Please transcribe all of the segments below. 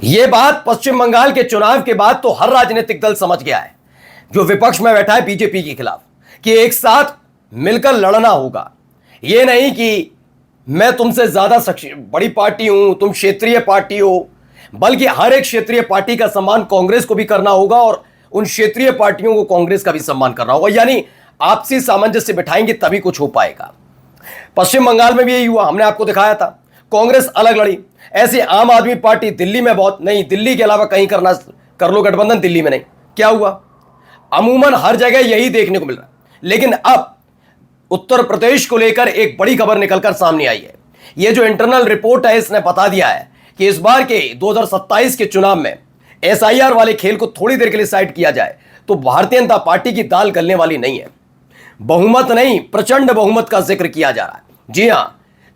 ये बात पश्चिम बंगाल के चुनाव के बाद तो हर राजनीतिक दल समझ गया है जो विपक्ष में बैठा है बीजेपी के खिलाफ कि एक साथ मिलकर लड़ना होगा। ये नहीं कि मैं तुमसे ज्यादा बड़ी पार्टी हूं, तुम क्षेत्रीय पार्टी हो, बल्कि हर एक क्षेत्रीय पार्टी का सम्मान कांग्रेस को भी करना होगा और उन क्षेत्रीय पार्टियों को कांग्रेस का भी सम्मान करना होगा। यानी आपसी सामंजस्य बिठाएंगे तभी कुछ हो पाएगा। पश्चिम बंगाल में भी यही हुआ, हमने आपको दिखाया था। कांग्रेस अलग लड़ी, ऐसे आम आदमी पार्टी दिल्ली में बहुत नहीं, दिल्ली के अलावा कहीं करना कर लो गठबंधन, दिल्ली में नहीं। क्या हुआ? अमूमन हर जगह यही देखने को मिल रहा है। लेकिन अब उत्तर प्रदेश को लेकर एक बड़ी खबर निकलकर सामने आई है। यह जो इंटरनल रिपोर्ट है इसने बता दिया है कि इस बार के 2027 के चुनाव में एसआईआर वाले खेल को थोड़ी देर के लिए साइड किया जाए तो भारतीय जनता पार्टी की दाल गलने वाली नहीं है। बहुमत नहीं, प्रचंड बहुमत का जिक्र किया जा रहा है। जी हां,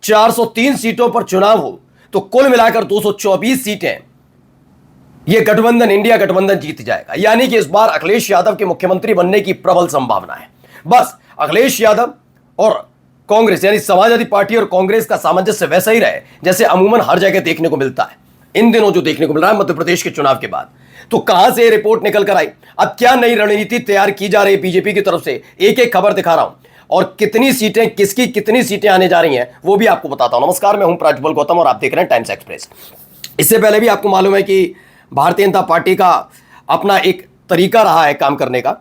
403 सीटों पर चुनाव हो तो कुल मिलाकर 224 सीटें यह गठबंधन, इंडिया गठबंधन जीत जाएगा। यानी कि इस बार अखिलेश यादव के मुख्यमंत्री बनने की प्रबल संभावना है। बस अखिलेश यादव और कांग्रेस यानी समाजवादी पार्टी और कांग्रेस का सामंजस्य वैसा ही रहे जैसे अमूमन हर जगह देखने को मिलता है। इन दिनों जो देखने को मिल रहा है मध्य प्रदेश के चुनाव के बाद, तो कहां से रिपोर्ट निकल कर आई, अब क्या नई रणनीति तैयार की जा रही है बीजेपी की तरफ से, एक एक खबर दिखा रहा हूं और कितनी सीटें, किसकी कितनी सीटें आने जा रही हैं वो भी आपको बताता हूं। नमस्कार, मैं हूं प्रज्वल गौतम और आप देख रहे हैं टाइम्स एक्सप्रेस। इससे पहले भी आपको मालूम है कि भारतीय जनता पार्टी का अपना एक तरीका रहा है काम करने का,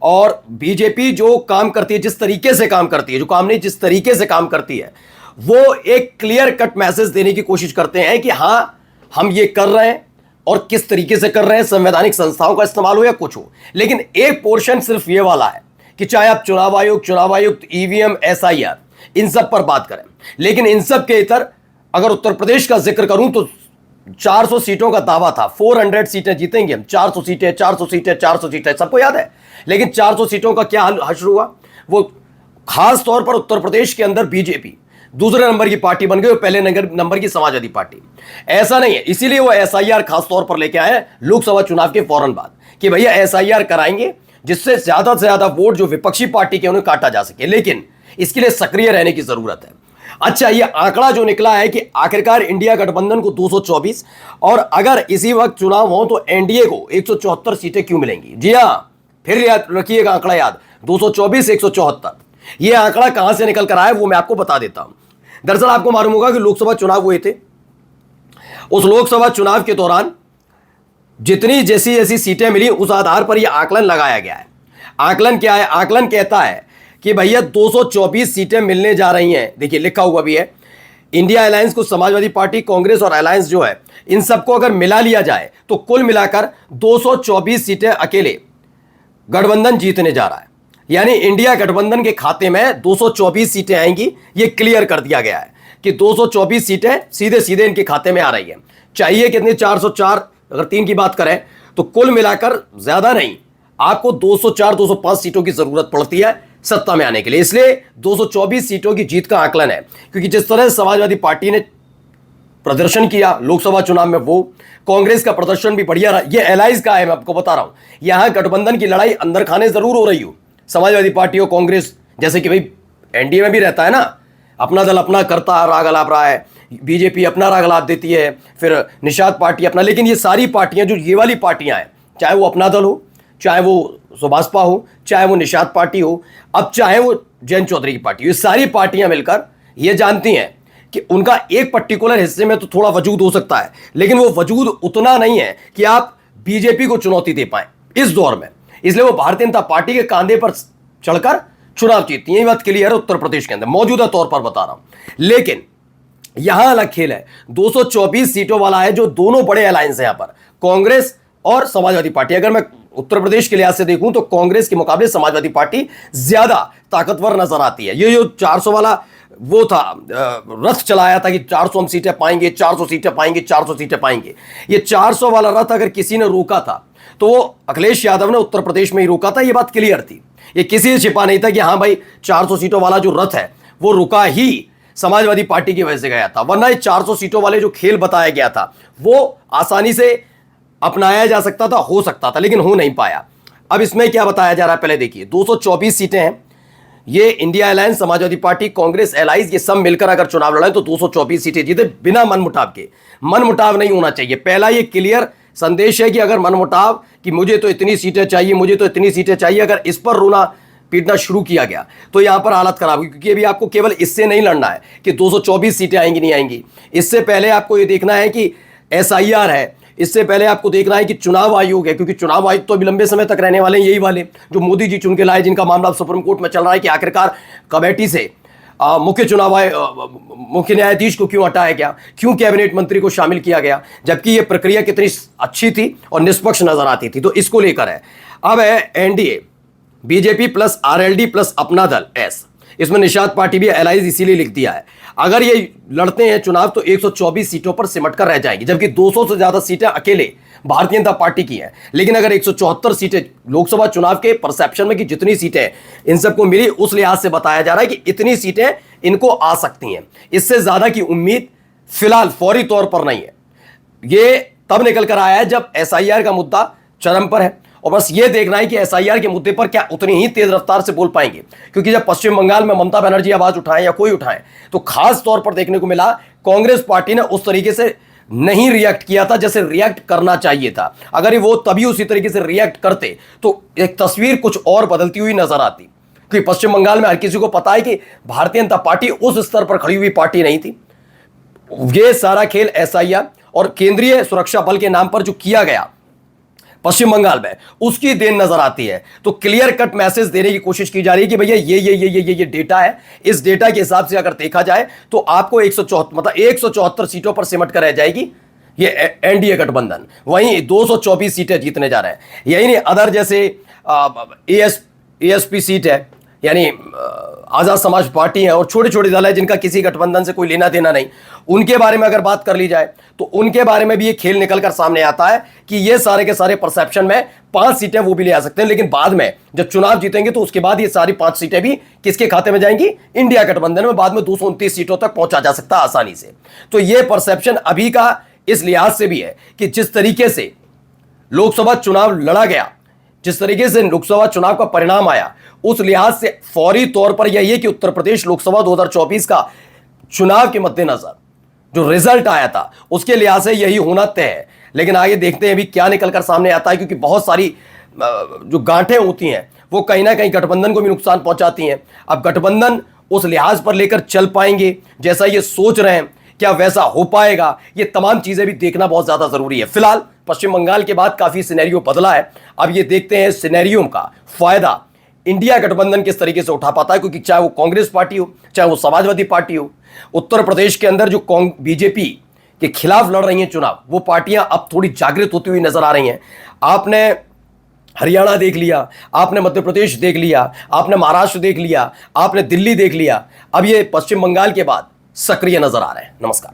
और बीजेपी जो काम करती है, जिस तरीके से काम करती है, जो काम नहीं जिस तरीके से काम करती है, वो एक क्लियर कट मैसेज देने की कोशिश करते हैं कि हां हम ये कर रहे हैं और किस तरीके से कर रहे हैं, संवैधानिक संस्थाओं का इस्तेमाल हो या कुछ हो। लेकिन एक पोर्शन सिर्फ ये वाला है कि चाहे आप चुनाव आयोग, चुनाव आयुक्त, ईवीएम, एसआईआर, इन सब पर बात करें। लेकिन इन सब के इतर अगर उत्तर प्रदेश का जिक्र करूं तो 400 सीटों का दावा था, 400 सीटें जीतेंगे हम, 400 सीटें 400 सीटें 400 सीटें, सबको याद है। लेकिन 400 सीटों का क्या हश्र हुआ? वो खास तौर पर उत्तर प्रदेश के अंदर बीजेपी दूसरे नंबर की पार्टी बन गई और पहले नंबर की समाजवादी पार्टी। ऐसा नहीं है, इसीलिए वो एसआईआर खास तौर पर लेके आए लोकसभा चुनाव के फौरन बाद कि भैया एसआईआर कराएंगे जिससे ज्यादा से ज्यादा वोट जो विपक्षी पार्टी के उन्हें काटा जा सके। लेकिन इसके लिए सक्रिय रहने की जरूरत है। अच्छा, ये आंकड़ा जो निकला है कि आखिरकार इंडिया गठबंधन को 224 और अगर इसी वक्त चुनाव हो तो एनडीए को 174 सीटें क्यों मिलेंगी? जी हां, फिर याद रखिएगा आंकड़ा याद, 224 174। ये आंकड़ा कहां से निकल कर आया वो मैं आपको बता देता हूं। दरअसल आपको मालूम होगा कि लोकसभा चुनाव हुए थे, उस लोकसभा चुनाव के दौरान जितनी जैसी जैसी सीटें मिली उस आधार पर यह आकलन लगाया गया है। आकलन क्या है? आकलन कहता है कि भैया 224 सीटें मिलने जा रही हैं। देखिए लिखा हुआ भी है, इंडिया अलायंस को समाजवादी पार्टी, कांग्रेस और अलायंस जो है इन सबको अगर मिला लिया जाए तो कुल मिलाकर 224 सीटें अकेले गठबंधन जीतने जा रहा है। यानी इंडिया गठबंधन के खाते में 224 सीटें आएंगी, ये क्लियर कर दिया गया है कि 224 सीटें सीधे सीधे इनके खाते में आ रही है। चाहिए कितनी? 404। अगर 3 की बात करें तो कुल मिलाकर ज्यादा नहीं, आपको 204 205 सीटों की जरूरत पड़ती है सत्ता में आने के लिए। इसलिए 224 सीटों की जीत का आकलन है, क्योंकि जिस तरह समाजवादी पार्टी ने प्रदर्शन किया लोकसभा चुनाव में, वो कांग्रेस का प्रदर्शन भी बढ़िया रहा। ये एलाइज का है, मैं आपको बता रहा हूं। यहां गठबंधन की लड़ाई अंदर खाने जरूर हो रही हो, समाजवादी पार्टी और कांग्रेस, जैसे कि भाई एनडीए में भी रहता है ना, अपना दल अपना करता राग अलाप रहा है, बीजेपी अपना राग अलाप देती है, फिर निषाद पार्टी अपना। लेकिन ये सारी पार्टियां जो ये वाली पार्टियां हैं, चाहे वो अपना दल हो, चाहे वो सुभाषपा हो, चाहे वो निषाद पार्टी हो, अब चाहे वो जयंत चौधरी की पार्टी हो, ये सारी पार्टियां मिलकर ये जानती हैं कि उनका एक पर्टिकुलर हिस्से में तो थोड़ा वजूद हो सकता है, लेकिन वो वजूद उतना नहीं है कि आप बीजेपी को चुनौती दे पाए इस दौर में। इसलिए वो भारतीय जनता पार्टी के कांधे पर चढ़कर चुनाव जीतती है। यही बात क्लियर है उत्तर प्रदेश के अंदर, मौजूदा तौर पर बता रहा हूं। लेकिन यहां अलग खेल है, 224 सीटों वाला है जो दोनों बड़े अलायंस है यहां पर, कांग्रेस और समाजवादी पार्टी। अगर मैं उत्तर प्रदेश के लिहाज से देखूं तो कांग्रेस के मुकाबले समाजवादी पार्टी ज्यादा ताकतवर नजर आती है। ये जो 400 वाला वो था, रथ चलाया था कि 400 हम सीटें पाएंगे, 400 सीटें पाएंगे, 400 सीटें पाएंगे, ये 400 वाला रथ अगर किसी ने रोका था तो वो अखिलेश यादव ने उत्तर प्रदेश में ही रोका था। ये बात क्लियर थी, ये किसी से छिपा नहीं था कि हाँ भाई 400 सीटों वाला जो रथ है वो रुका ही समाजवादी पार्टी की वजह से गया था, वरना 400 सीटों वाले जो खेल बताया गया था वो आसानी से अपनाया जा सकता था, हो सकता था, लेकिन हो नहीं पाया। अब इसमें क्या बताया जा रहा है पहले देखिए, 224 सीटें हैं ये India alliance, Samajwadi party, Congress, allies, ये सब मिलकर अगर चुनाव लड़ाएं तो 224 सीटें जीते बिना मनमुटाव के। मनमुटाव नहीं होना चाहिए। पहला ये क्लियर संदेश है कि अगर मनमुटाव कि मुझे तो इतनी सीटें चाहिए, मुझे तो इतनी सीटें चाहिए, अगर इस पर रोना पीटना शुरू किया गया तो यहां पर हालत खराब होगी। क्योंकि अभी आपको केवल इससे नहीं लड़ना है कि 224 सीटें आएंगी नहीं आएंगी। इससे पहले आपको ये देखना है कि SIR है, इससे पहले आपको देखना है कि चुनाव आयोग है, क्योंकि चुनाव आयोग तो अभी लंबे समय तक रहने वाले हैं, यही वाले जो मोदी जी चुन के लाए, जिनका मामला सुप्रीम कोर्ट में चल रहा है कि आखिरकार कमेटी से मुख्य न्यायाधीश को क्यों हटाया गया, क्यों कैबिनेट मंत्री को शामिल किया गया, जबकि यह प्रक्रिया कितनी अच्छी थी और निष्पक्ष नजर आती थी। तो इसको लेकर है। अब है NDA, BJP plus RLD plus अपना दल S, इसमें निषाद पार्टी भी, एलाइज इसीलिए लिख दिया है। अगर ये लड़ते हैं चुनाव तो 124 सीटों पर सिमट कर रह जाएंगी, जबकि 200 से ज्यादा सीटें अकेले भारतीय जनता पार्टी की हैं। लेकिन अगर 174 सीटें लोकसभा चुनाव के परसेप्शन में कि जितनी सीटें इन सबको मिली, उस लिहाज से बताया जा रहा है कि इतनी सीटें इनको आ सकती हैं। इससे ज्यादा की उम्मीद फिलहाल फौरी तौर पर नहीं है। ये तब निकल कर आया है जब SIR का मुद्दा चरम पर है, और बस ये देखना है कि SIR के मुद्दे पर क्या उतनी ही तेज रफ्तार से बोल पाएंगे। क्योंकि जब पश्चिम बंगाल में ममता बनर्जी आवाज उठाएं या कोई उठाएं तो खास तौर पर देखने को मिला कांग्रेस पार्टी ने उस तरीके से नहीं रिएक्ट किया था जैसे रिएक्ट करना चाहिए था। अगर वो तभी उसी तरीके से रिएक्ट करते तो एक तस्वीर कुछ और बदलती हुई नजर आती। क्योंकि पश्चिम बंगाल में हर किसी को पता है कि भारतीय जनता पार्टी उस स्तर पर खड़ी हुई पार्टी नहीं थी। ये सारा खेल SIR और केंद्रीय सुरक्षा बल के नाम पर जो किया गया पश्चिम बंगाल में, उसकी देन नजर आती है। तो क्लियर कट मैसेज देने की कोशिश की जा रही है कि भैया ये डेटा है। इस डेटा के हिसाब से अगर देखा जाए तो आपको 174 सीटों पर सिमट कर रह जाएगी ये NDA गठबंधन। वहीं 224 सीटें जीतने जा रहे हैं। यही नहीं, अदर जैसे ASP सीट है, यानी आजाद समाज पार्टी है, और छोटे छोटे दल है जिनका किसी गठबंधन से कोई लेना देना नहीं, उनके बारे में अगर बात कर ली जाए तो उनके बारे में भी ये खेल निकलकर सामने आता है कि ये सारे के सारे परसेप्शन में 5 सीटें वो भी ले आ सकते हैं। लेकिन बाद में जब चुनाव जीतेंगे तो उसके बाद ये सारी 5 सीटें भी किसके खाते में जाएंगी? इंडिया गठबंधन में। बाद में 229 सीटों तक पहुंचा जा सकता है आसानी से। तो ये परसेप्शन अभी का इस लिहाज से भी है कि जिस तरीके से लोकसभा चुनाव लड़ा गया, जिस तरीके से लोकसभा चुनाव का परिणाम आया, उस लिहाज से फौरी तौर पर यही है कि उत्तर प्रदेश लोकसभा 2024 का चुनाव के मद्देनजर जो रिजल्ट आया था उसके लिहाज से यही होना तय है। लेकिन आगे देखते हैं अभी क्या निकलकर सामने आता है, क्योंकि बहुत सारी जो गांठें होती हैं वो कहीं ना कहीं गठबंधन को भी नुकसान पहुंचाती हैं। अब गठबंधन उस लिहाज पर लेकर चल पाएंगे जैसा ये सोच रहे हैं, क्या वैसा हो पाएगा? ये तमाम चीजें भी देखना बहुत ज्यादा जरूरी है। फिलहाल पश्चिम बंगाल के बाद काफी सिनेरियो बदला है। अब ये देखते हैं सिनेरियो का फायदा इंडिया गठबंधन किस तरीके से उठा पाता है, क्योंकि चाहे वो कांग्रेस पार्टी हो, चाहे वो समाजवादी पार्टी हो, उत्तर प्रदेश के अंदर जो BJP के खिलाफ लड़ रही हैं चुनाव, वो पार्टियां अब थोड़ी जागृत होती हुई नजर आ रही हैं। आपने हरियाणा देख लिया, आपने मध्य प्रदेश देख लिया, आपने महाराष्ट्र देख लिया, आपने दिल्ली देख लिया, अब ये पश्चिम बंगाल के बाद सक्रिय नजर आ रहे हैं। नमस्कार।